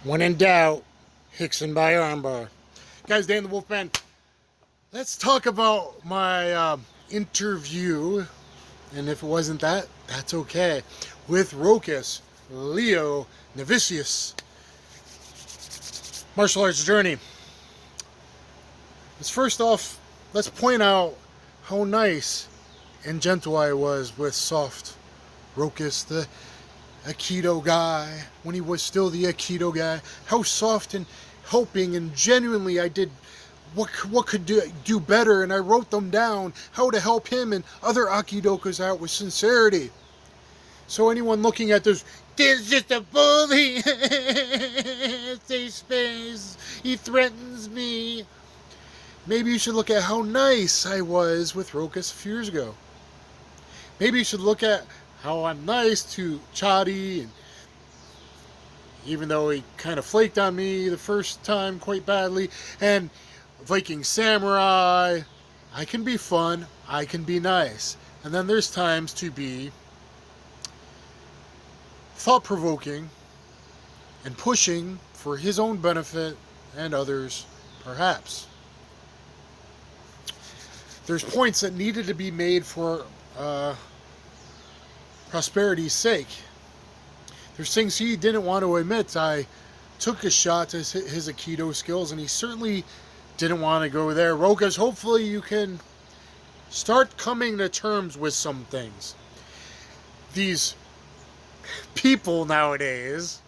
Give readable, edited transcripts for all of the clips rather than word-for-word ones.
When in doubt, Hickson by armbar. Guys, Dan the Wolfman. Let's talk about my interview, and if it wasn't that, that's okay, with Rokas, Leo Novicius. Martial arts journey. First off, let's point out how nice and gentle I was with soft Rokas, the AIKIDO guy, when he was still the AIKIDO guy. How soft and helping and genuinely I did what could do better, and I wrote them down, how to help him and other Aikidokas out with sincerity. So anyone looking at this just a bully, safe space, he threatens me. Maybe you should look at how nice I was with Rokas a few years ago. Maybe you should look at how I'm nice to Chadi, and even though he kind of flaked on me the first time quite badly, and Viking Samurai. I can be fun, I can be nice, and then there's times to be thought-provoking and pushing for his own benefit and others, perhaps. There's points that needed to be made for prosperity's sake. There's things he didn't want to admit. I took a shot at his Aikido skills, and he certainly didn't want to go there. Rokas, hopefully you can start coming to terms with some things. These people nowadays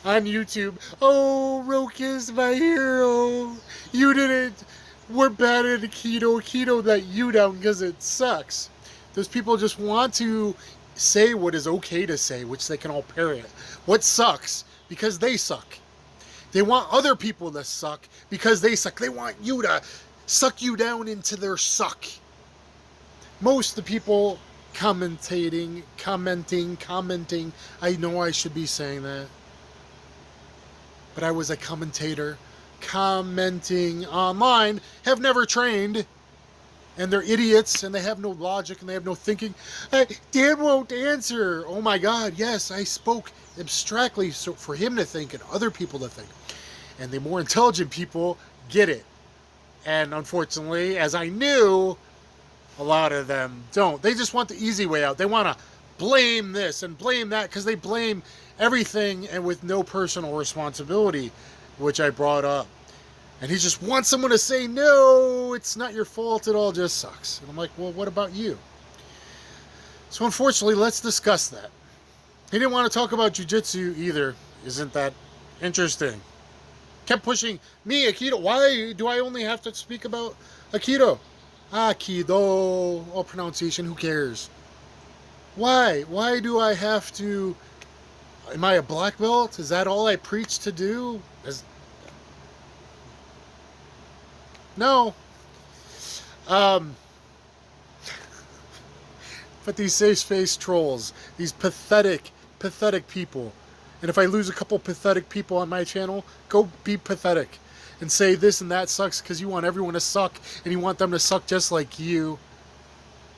on YouTube, oh, Rokas, my hero, you didn't, we're bad at Aikido, Aikido let you down because it sucks. Those people just want to say what is okay to say, which they can all parrot. What sucks because they suck. They want other people to suck because they suck. They want you to suck you down into their suck. Most of the people commenting, I know I should be saying that, but I was a commentator commenting online, have never trained, and they're idiots, and they have no logic, and they have no thinking. Dan won't answer. Oh my God, yes, I spoke abstractly so for him to think and other people to think. And the more intelligent people get it. And unfortunately, as I knew, a lot of them don't. They just want the easy way out. They want to blame this and blame that because they blame everything and with no personal responsibility, which I brought up. And he just wants someone to say, no, it's not your fault, it all just sucks. And I'm like, well, what about you? So unfortunately, let's discuss that. He didn't want to talk about Jiu-jitsu either. Isn't that interesting? Kept pushing me, Aikido. Why do I only have to speak about Aikido? AIKIDO, all pronunciation, who cares? Why? Why do I have to... Am I a black belt? Is that all I preach to do? No. But these safe space trolls, these pathetic people, and if I lose a couple pathetic people on my channel, go be pathetic and say this and that sucks because you want everyone to suck and you want them to suck just like you.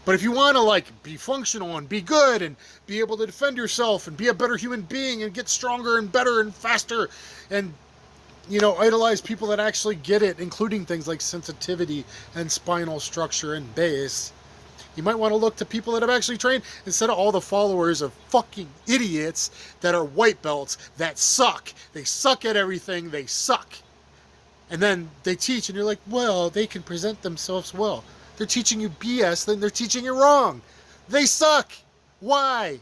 But if you want to like be functional and be good and be able to defend yourself and be a better human being and get stronger and better and faster and, you know, idolize people that actually get it, including things like sensitivity and spinal structure and base, you might want to look to people that have actually trained instead of all the followers of fucking idiots that are white belts that suck. They suck at everything. They suck. And then they teach and you're like, well, they can present themselves well. They're teaching you BS, then they're teaching you wrong. They suck. Why?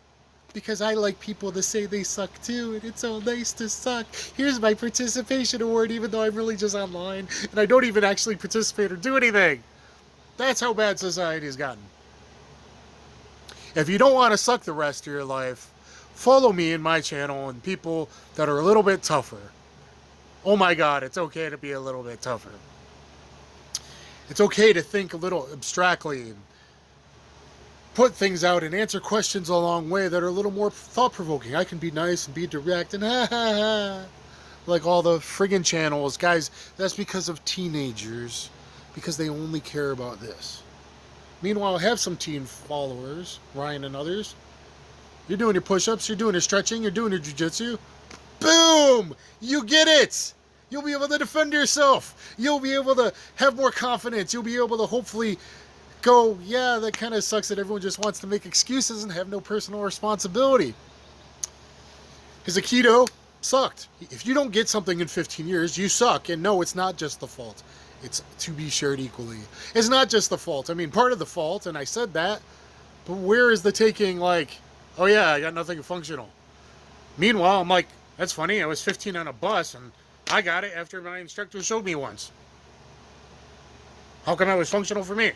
Because I like people to say they suck too, and it's so nice to suck. Here's my participation award, even though I'm really just online, and I don't even actually participate or do anything. That's how bad society has gotten. If you don't want to suck the rest of your life, follow me in my channel and people that are a little bit tougher. Oh my God, it's okay to be a little bit tougher. It's okay to think a little abstractly and put things out and answer questions along the way that are a little more thought-provoking. I can be nice and be direct and ha ha ha, like all the friggin' channels. Guys, that's because of teenagers, because they only care about this. Meanwhile, I have some teen followers, Ryan and others, You're doing your push-ups, you're doing your stretching, you're doing your jiu-jitsu. Boom! You get it! You'll be able to defend yourself. You'll be able to have more confidence. You'll be able to hopefully go, yeah, that kind of sucks that everyone just wants to make excuses and have no personal responsibility. His Aikido sucked. If you don't get something in 15 years, you suck. And no, it's not just the fault. It's to be shared equally. It's not just the fault. I mean, part of the fault, and I said that, but where is the taking, like, oh yeah, I got nothing functional. Meanwhile, I'm like, that's funny. I was 15 on a bus, and I got it after my instructor showed me once. How come I was functional for me?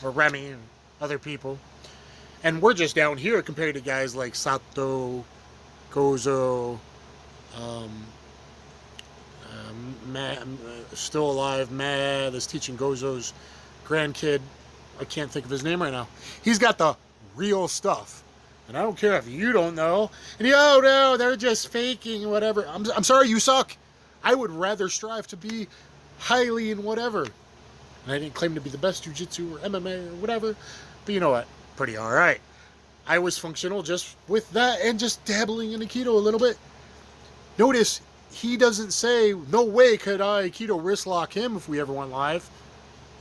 Or Remy and other people. And we're just down here compared to guys like Sato, Gozo, still alive, Matt is teaching Gozo's grandkid. I can't think of his name right now. He's got the real stuff. And I don't care if you don't know. And oh no, they're just faking whatever. I'm sorry, you suck. I would rather strive to be highly in whatever. And I didn't claim to be the best jiu-jitsu or MMA or whatever. But you know what? Pretty alright. I was functional just with that and just dabbling in Aikido a little bit. Notice, he doesn't say, no way could I Aikido wrist lock him if we ever went live.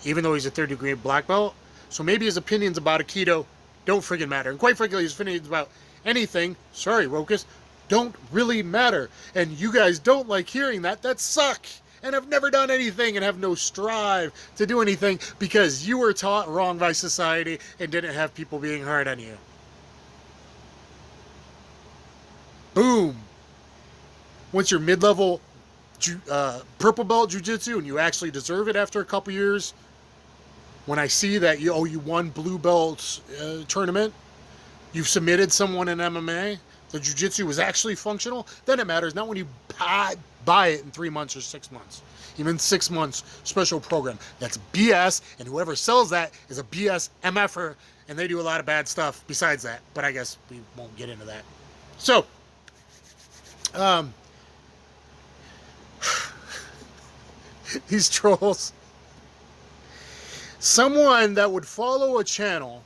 Even though he's a 3rd degree black belt. So maybe his opinions about Aikido don't friggin' matter. And quite frankly, his opinions about anything, sorry Rokas, don't really matter. And you guys don't like hearing that. That suck. And have never done anything and have no strive to do anything because you were taught wrong by society and didn't have people being hard on you. Boom. Once you're mid-level purple belt jiu-jitsu and you actually deserve it after a couple years, when I see that you won blue belt tournament, you've submitted someone in MMA, the jiu-jitsu was actually functional, then it matters. Not when you buy it in 3 months or 6 months. Even 6 months special program. That's BS, and whoever sells that is a BS MFer, and they do a lot of bad stuff besides that. But I guess we won't get into that. So, these trolls. Someone that would follow a channel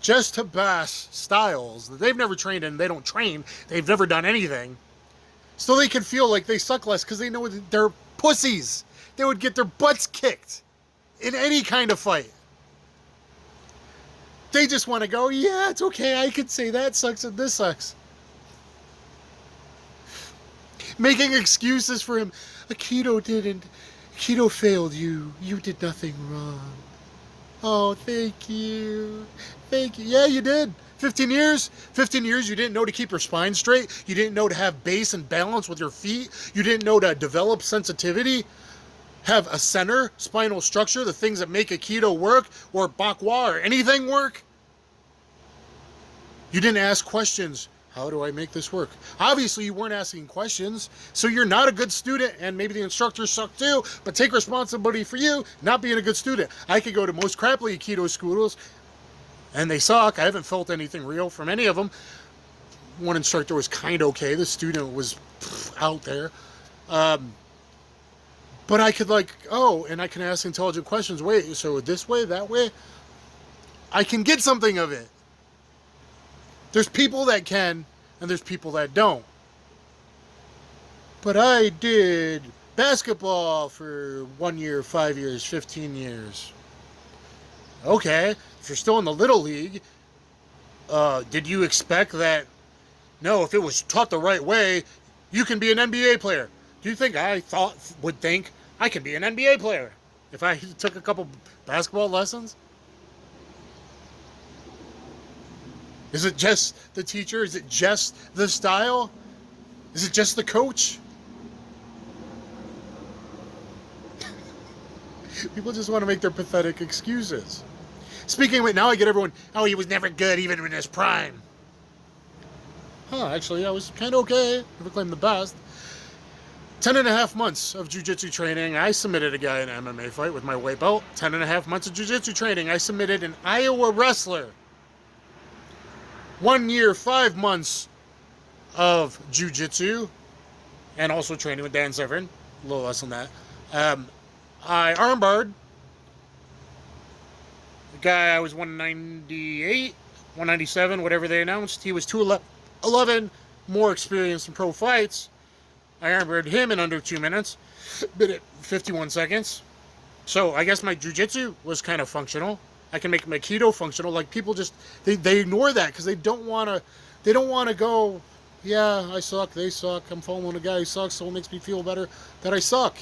just to bash styles that they've never trained in, they don't train, they've never done anything, so they can feel like they suck less because they know they're pussies. They would get their butts kicked in any kind of fight. They just want to go, yeah, it's okay, I could say that sucks and this sucks. Making excuses for him. Aikido didn't. Aikido failed you. You did nothing wrong. Oh, thank you. Thank you. Yeah, you did. 15 years? 15 years you didn't know to keep your spine straight. You didn't know to have base and balance with your feet. You didn't know to develop sensitivity. Have a center, spinal structure, the things that make Aikido work, or Bakwa, or anything work. You didn't ask questions. How do I make this work? Obviously, you weren't asking questions, so you're not a good student, and maybe the instructors suck too, but take responsibility for you not being a good student. I could go to most crappy Aikido schools, and they suck. I haven't felt anything real from any of them. One instructor was kind of okay. The student was out there. But I could and I can ask intelligent questions. Wait, so this way, that way? I can get something of it. There's people that can, and there's people that don't. But I did basketball for 1 year, 5 years, 15 years. Okay, if you're still in the Little League, did you expect that, no, if it was taught the right way, you can be an NBA player? Do you think I would think I could be an NBA player if I took a couple basketball lessons? Is it just the teacher? Is it just the style? Is it just the coach? People just want to make their pathetic excuses. Speaking of it, now I get everyone, oh, he was never good even in his prime. Actually, I was kind of okay. Never claimed the best. 10.5 months of jiu-jitsu training. I submitted a guy in an MMA fight with my white belt. 10.5 months of jiu-jitsu training. I submitted an Iowa wrestler. 1 year, 5 months of jiu-jitsu and also training with Dan Severn. A little less than that. I armbarred the guy. I was 198 197, whatever they announced. He was 211, more experienced in pro fights. I armbared him in under 2 minutes, bit it 51 seconds. So I guess my jiu-jitsu was kind of functional. I can make my AIKIDO functional. Like, people just, they ignore that because they don't want to go, yeah, I suck, they suck, I'm following a guy who sucks, so it makes me feel better that I suck.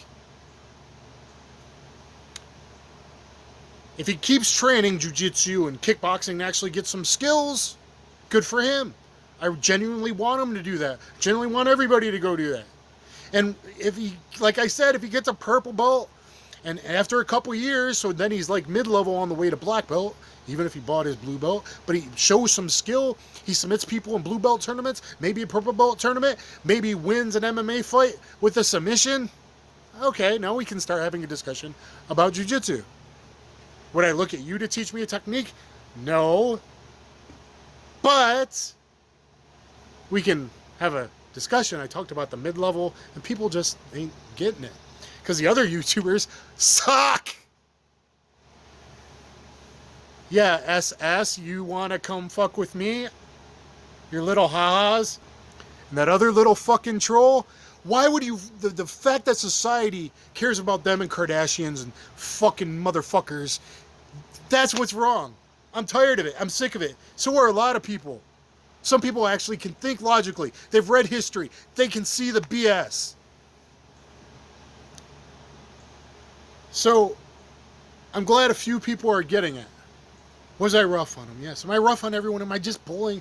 If he keeps training jiu-jitsu and kickboxing to actually get some skills, good for him. I genuinely want him to do that. Genuinely want everybody to go do that. And if he, like I said, if he gets a purple belt, and after a couple years, so then he's like mid-level on the way to black belt, even if he bought his blue belt, but he shows some skill, he submits people in blue belt tournaments, maybe a purple belt tournament, maybe he wins an MMA fight with a submission. Okay, now we can start having a discussion about jiu-jitsu. Would I look at you to teach me a technique? No. But we can have a discussion. I talked about the mid-level, and people just ain't getting it because the other YouTubers suck. Yeah, SS, you want to come fuck with me? Your little ha-has? And that other little fucking troll? Why would you... The fact that society cares about them and Kardashians and fucking motherfuckers, that's what's wrong. I'm tired of it. I'm sick of it. So are a lot of people. Some people actually can think logically. They've read history. They can see the BS. So, I'm glad a few people are getting it. Was I rough on them? Yes. Am I rough on everyone? Am I just bullying?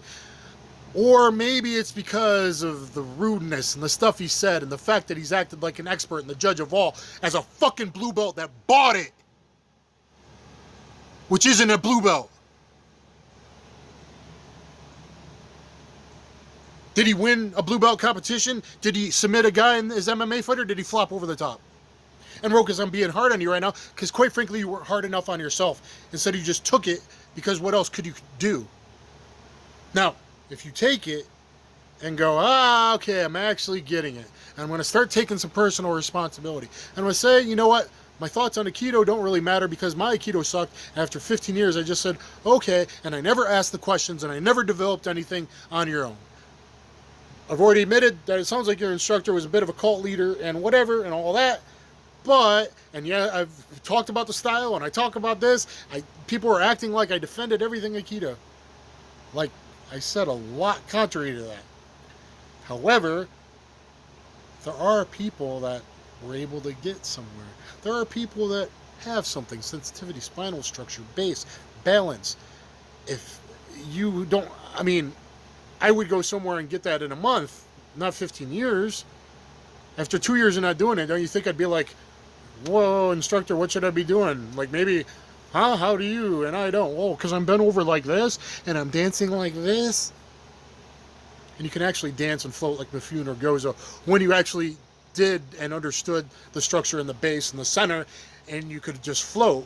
Or maybe it's because of the rudeness and the stuff he said and the fact that he's acted like an expert and the judge of all as a fucking blue belt that bought it. Which isn't a blue belt. Did he win a blue belt competition? Did he submit a guy in his MMA fight, or did he flop over the top? And Rokas, I'm being hard on you right now because quite frankly, you weren't hard enough on yourself. Instead, you just took it because what else could you do? Now, if you take it and go, okay, I'm actually getting it. And I'm going to start taking some personal responsibility. And I'm going to say, you know what? My thoughts on Aikido don't really matter because my Aikido sucked. After 15 years, I just said, okay, and I never asked the questions and I never developed anything on your own. I've already admitted that it sounds like your instructor was a bit of a cult leader and whatever and all that. But, and yeah, I've talked about the style and I talk about this. People are acting like I defended everything Aikido. Like I said, a lot contrary to that. However, there are people that were able to get somewhere. There are people that have something: sensitivity, spinal structure, base, balance. If you don't, I mean, I would go somewhere and get that in a month, not 15 years. After 2 years of not doing it, don't you think I'd be like, whoa, instructor, what should I be doing? Like maybe, how do you? And I don't. Well, because I'm bent over like this, and I'm dancing like this. And you can actually dance and float like Buffoon or Gozo when you actually did and understood the structure and the base and the center, and you could just float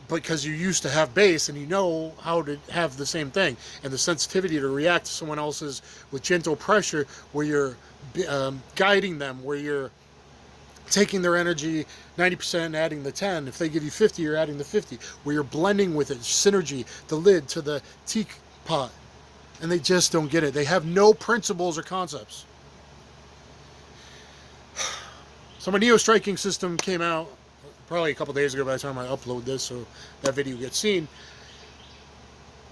because you used to have base and you know how to have the same thing and the sensitivity to react to someone else's with gentle pressure, where you're guiding them, where you're taking their energy 90% and adding the 10. If they give you 50, you're adding the 50, where you're blending with it, synergy, the lid to the teapot. And they just don't get it. They have no principles or concepts. So my Neo striking system came out probably a couple days ago by the time I upload this, so that video gets seen.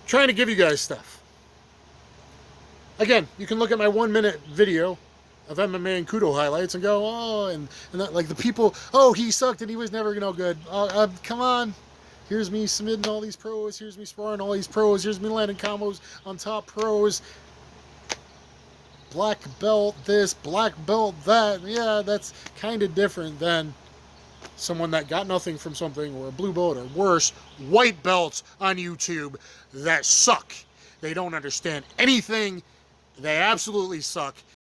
Trying to give you guys stuff. Again, you can look at my 1-minute video of MMA and Kudo highlights and go, oh, and that, like the people, oh, he sucked and he was never good. Come on. Here's me submitting all these pros. Here's me sparring all these pros. Here's me landing combos on top pros. Black belt this, black belt that. Yeah, that's kind of different than someone that got nothing from something, or a blue belt, or worse, white belts on YouTube that suck. They don't understand anything. They absolutely suck.